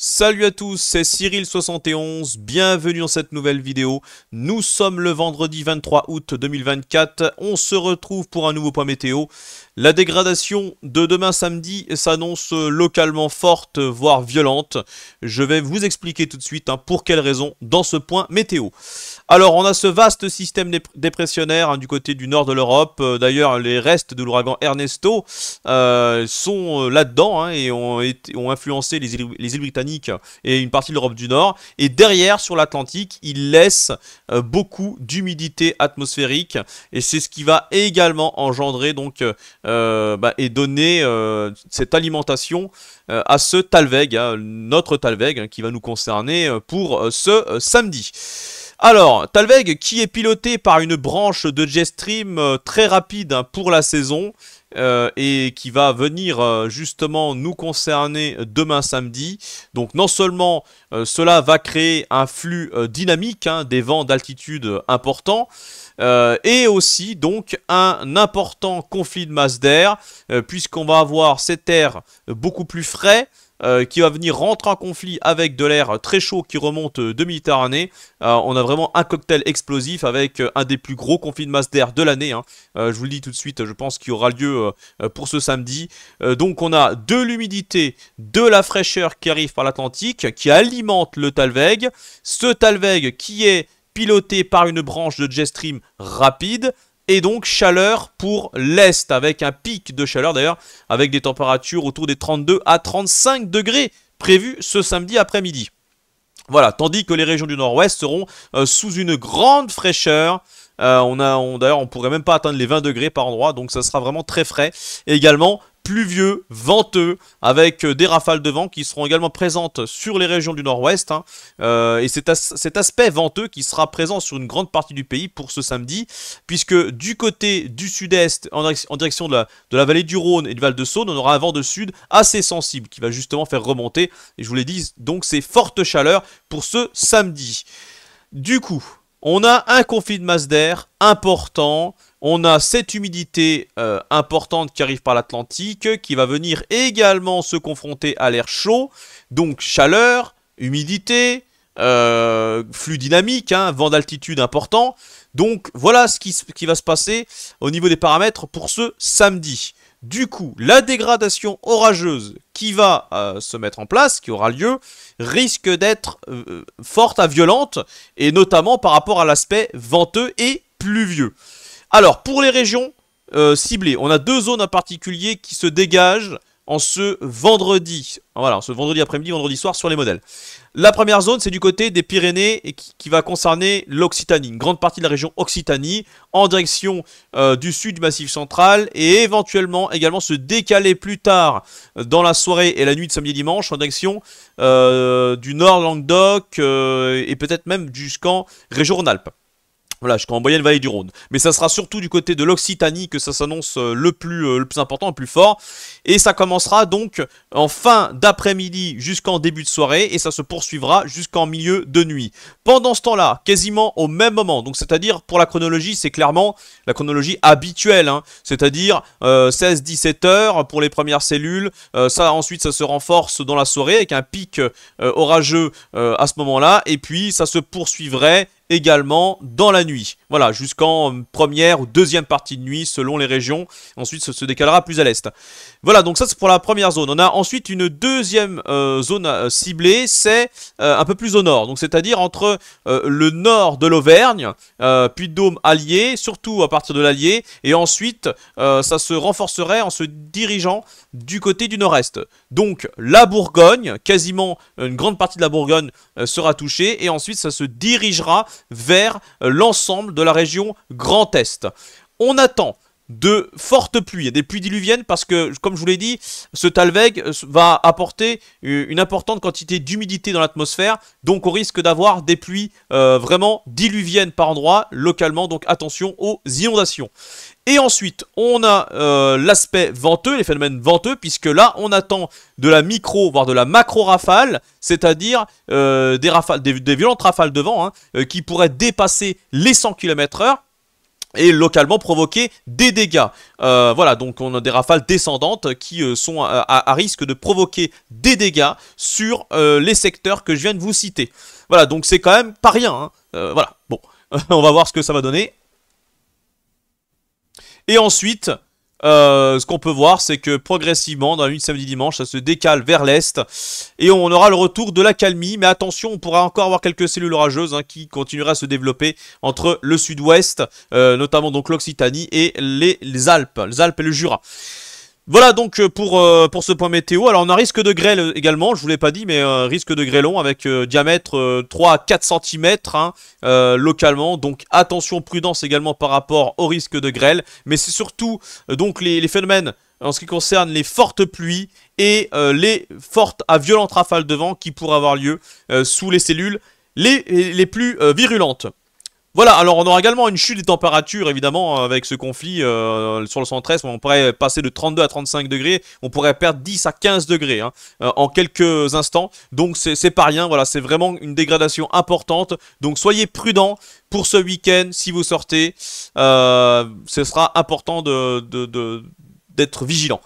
Salut à tous, c'est Cyril71, bienvenue dans cette nouvelle vidéo. Nous sommes le vendredi 23 août 2024, on se retrouve pour un nouveau point météo. La dégradation de demain samedi s'annonce localement forte, voire violente. Je vais vous expliquer tout de suite pour quelles raisons dans ce point météo. Alors on a ce vaste système dépressionnaire du côté du nord de l'Europe. D'ailleurs les restes de l'ouragan Ernesto sont là-dedans et ont influencé les îles britanniques et une partie de l'Europe du Nord. Et derrière sur l'Atlantique il laisse beaucoup d'humidité atmosphérique. Et c'est ce qui va également engendrer donc et donner cette alimentation à ce Talweg, notre Talweg qui va nous concerner pour ce samedi. Alors, Talweg qui est piloté par une branche de jet stream très rapide pour la saison et qui va venir justement nous concerner demain samedi. Donc non seulement cela va créer un flux dynamique, des vents d'altitude importants, et aussi donc un important conflit de masse d'air, puisqu'on va avoir cet air beaucoup plus frais, qui va venir rentrer en conflit avec de l'air très chaud qui remonte de Méditerranée. On a vraiment un cocktail explosif avec un des plus gros conflits de masse d'air de l'année. Je vous le dis tout de suite, je pense qu'il aura lieu pour ce samedi. Donc on a de l'humidité, de la fraîcheur qui arrive par l'Atlantique, qui alimente le Talweg. Ce Talweg qui est piloté par une branche de jet stream rapide. Et donc chaleur pour l'Est, avec un pic de chaleur d'ailleurs, avec des températures autour des 32 à 35 degrés prévues ce samedi après-midi. Voilà, tandis que les régions du nord-ouest seront sous une grande fraîcheur. D'ailleurs, on pourrait même pas atteindre les 20 degrés par endroit, donc ça sera vraiment très frais. Et également pluvieux, venteux, avec des rafales de vent qui seront également présentes sur les régions du nord-ouest. Et cet aspect venteux qui sera présent sur une grande partie du pays pour ce samedi, puisque du côté du sud-est, en direction de la vallée du Rhône et du Val-de-Saône, on aura un vent de sud assez sensible qui va justement faire remonter, et je vous l'ai dit, donc ces fortes chaleurs pour ce samedi. Du coup, on a un conflit de masse d'air important. On a cette humidité importante qui arrive par l'Atlantique, qui va venir également se confronter à l'air chaud. Donc chaleur, humidité, flux dynamique, vent d'altitude important. Donc voilà ce qui va se passer au niveau des paramètres pour ce samedi. Du coup, la dégradation orageuse qui va se mettre en place, qui aura lieu, risque d'être forte à violente, et notamment par rapport à l'aspect venteux et pluvieux. Alors, pour les régions ciblées, on a deux zones en particulier qui se dégagent en ce vendredi. Voilà, ce vendredi après-midi, vendredi soir sur les modèles. La première zone, c'est du côté des Pyrénées et qui va concerner l'Occitanie, une grande partie de la région Occitanie, en direction du sud du Massif central, et éventuellement également se décaler plus tard dans la soirée et la nuit de samedi et dimanche en direction du nord Languedoc et peut-être même jusqu'en région Rhône-Alpes. Voilà, jusqu'en moyenne vallée du Rhône. Mais ça sera surtout du côté de l'Occitanie que ça s'annonce le plus important, le plus fort. Et ça commencera donc en fin d'après-midi jusqu'en début de soirée. Et ça se poursuivra jusqu'en milieu de nuit. Pendant ce temps-là, quasiment au même moment. Donc c'est-à-dire, pour la chronologie, c'est clairement la chronologie habituelle. C'est-à-dire 16-17 heures pour les premières cellules. Ensuite, ça se renforce dans la soirée avec un pic orageux à ce moment-là. Et puis, ça se poursuivrait également dans la nuit, voilà, jusqu'en première ou deuxième partie de nuit selon les régions. Ensuite ça se décalera plus à l'est. Voilà, donc ça c'est pour la première zone. On a ensuite une deuxième zone ciblée, c'est un peu plus au nord, donc c'est-à-dire entre le nord de l'Auvergne, Puy-de-Dôme, Allier, surtout à partir de l'Allier, et ensuite ça se renforcerait en se dirigeant du côté du nord-est. Donc la Bourgogne, quasiment une grande partie de la Bourgogne sera touchée, et ensuite ça se dirigera vers l'ensemble de la région Grand Est. On attend de fortes pluies, des pluies diluviennes, parce que, comme je vous l'ai dit, ce Talweg va apporter une importante quantité d'humidité dans l'atmosphère, donc on risque d'avoir des pluies vraiment diluviennes par endroits, localement, donc attention aux inondations. Et ensuite, on a l'aspect venteux, les phénomènes venteux, puisque là, on attend de la micro, voire de la macro-rafale, c'est-à-dire des violentes rafales de vent qui pourraient dépasser les 100 km/h. et localement provoquer des dégâts. Voilà, donc on a des rafales descendantes qui sont à risque de provoquer des dégâts sur les secteurs que je viens de vous citer. Voilà, donc c'est quand même pas rien. Hein. Voilà, bon, on va voir ce que ça va donner. Et ensuite, ce qu'on peut voir, c'est que progressivement, dans la nuit de samedi-dimanche, ça se décale vers l'est. Et on aura le retour de la calmie. Mais attention, on pourra encore avoir quelques cellules orageuses qui continueraient à se développer entre le sud-ouest, notamment donc l'Occitanie et les Alpes et le Jura. Voilà donc pour ce point météo. Alors on a risque de grêle également, je vous l'ai pas dit, mais risque de grêlon avec diamètre 3 à 4 cm localement. Donc attention, prudence également par rapport au risque de grêle. Mais c'est surtout donc les phénomènes en ce qui concerne les fortes pluies et les fortes à violentes rafales de vent qui pourraient avoir lieu sous les cellules les plus virulentes. Voilà, alors on aura également une chute des températures, évidemment, avec ce conflit sur le centre-est. On pourrait passer de 32 à 35 degrés, on pourrait perdre 10 à 15 degrés en quelques instants. Donc c'est pas rien, voilà, c'est vraiment une dégradation importante. Donc soyez prudents pour ce week-end, si vous sortez, ce sera important d'être vigilant.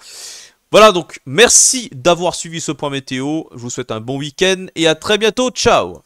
Voilà, donc merci d'avoir suivi ce point météo, je vous souhaite un bon week-end et à très bientôt, ciao!